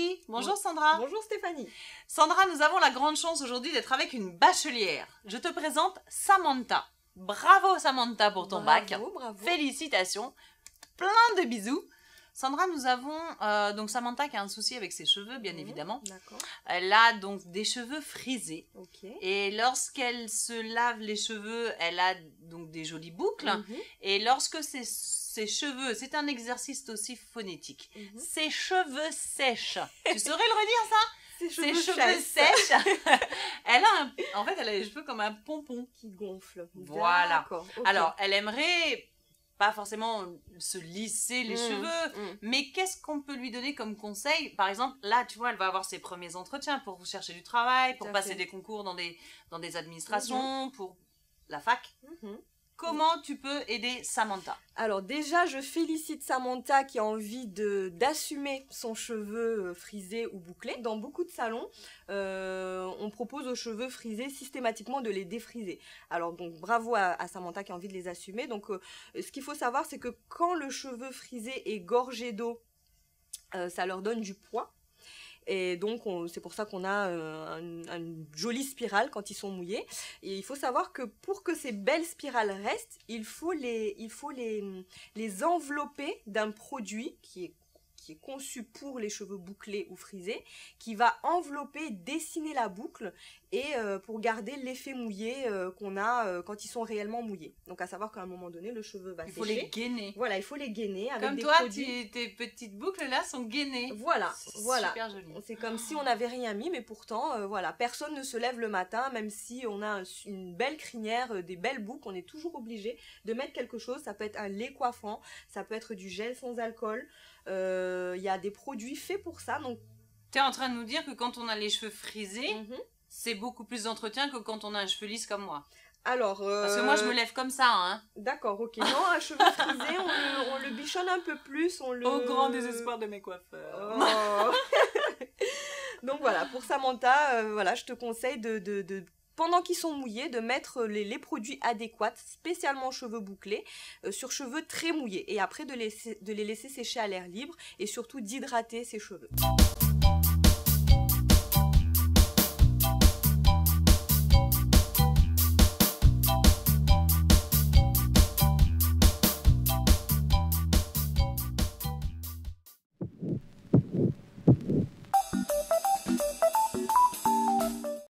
Julie. Bonjour Sandra. Bonjour Stéphanie. Sandra, nous avons la grande chance aujourd'hui d'être avec une bachelière. Je te présente Samantha. Bravo Samantha pour ton bac. Bravo. Félicitations. Plein de bisous. Sandra, nous avons donc Samantha qui a un souci avec ses cheveux, bien évidemment. D'accord. Elle a donc des cheveux frisés. Ok. Et lorsqu'elle se lave les cheveux, elle a donc des jolies boucles. Mhm. Et lorsque ses cheveux, c'est un exercice aussi phonétique. Mhm. Ses cheveux sèchent. Tu saurais le redire ça? Ses Ses cheveux cheveux sèchent. En fait, elle a les cheveux comme un pompon. qui gonflent. Voilà. D'accord. Ok. Alors, elle aimerait pas forcément se lisser les cheveux, Mm. mais qu'est-ce qu'on peut lui donner comme conseil? Par exemple, là, tu vois, elle va avoir ses premiers entretiens pour chercher du travail, pour Tout à passer fait. des concours dans des administrations, pour la fac. Mhm. Comment tu peux aider Samantha? Alors déjà, je félicite Samantha qui a envie d'assumer son cheveu frisé ou bouclé. Dans beaucoup de salons, on propose aux cheveux frisés systématiquement de les défriser. Alors donc bravo à Samantha qui a envie de les assumer. Donc ce qu'il faut savoir, c'est que quand le cheveu frisé est gorgé d'eau, ça leur donne du poids. Et donc, c'est pour ça qu'on a une jolie spirale quand ils sont mouillés. Et il faut savoir que pour que ces belles spirales restent, il faut les envelopper d'un produit qui est conçu pour les cheveux bouclés ou frisés, qui va envelopper, dessiner la boucle et pour garder l'effet mouillé qu'on a quand ils sont réellement mouillés. Donc à savoir qu'à un moment donné, le cheveu va sécher. Il faut les gainer. Voilà, il faut les gainer avec Comme des toi, produits. tes petites boucles là sont gainées. Voilà, C'est voilà. super joli. C'est comme si on n'avait rien mis, mais pourtant, voilà, personne ne se lève le matin, même si on a une belle crinière, des belles boucles, on est toujours obligé de mettre quelque chose. Ça peut être un lait coiffant, ça peut être du gel sans alcool. Il y a des produits faits pour ça. Donc, T'es en train de nous dire que quand on a les cheveux frisés, c'est beaucoup plus d'entretien que quand on a un cheveu lisse comme moi. alors, Parce que moi, je me lève comme ça, hein. d'accord, ok. Non, un cheveu frisé, on le bichonne un peu plus. Au grand désespoir de mes coiffeurs. Oh. Donc voilà, pour Samantha, voilà, je te conseille pendant qu'ils sont mouillés, de mettre les produits adéquats, spécialement cheveux bouclés, sur cheveux très mouillés. Et après, de les laisser sécher à l'air libre et surtout d'hydrater ses cheveux.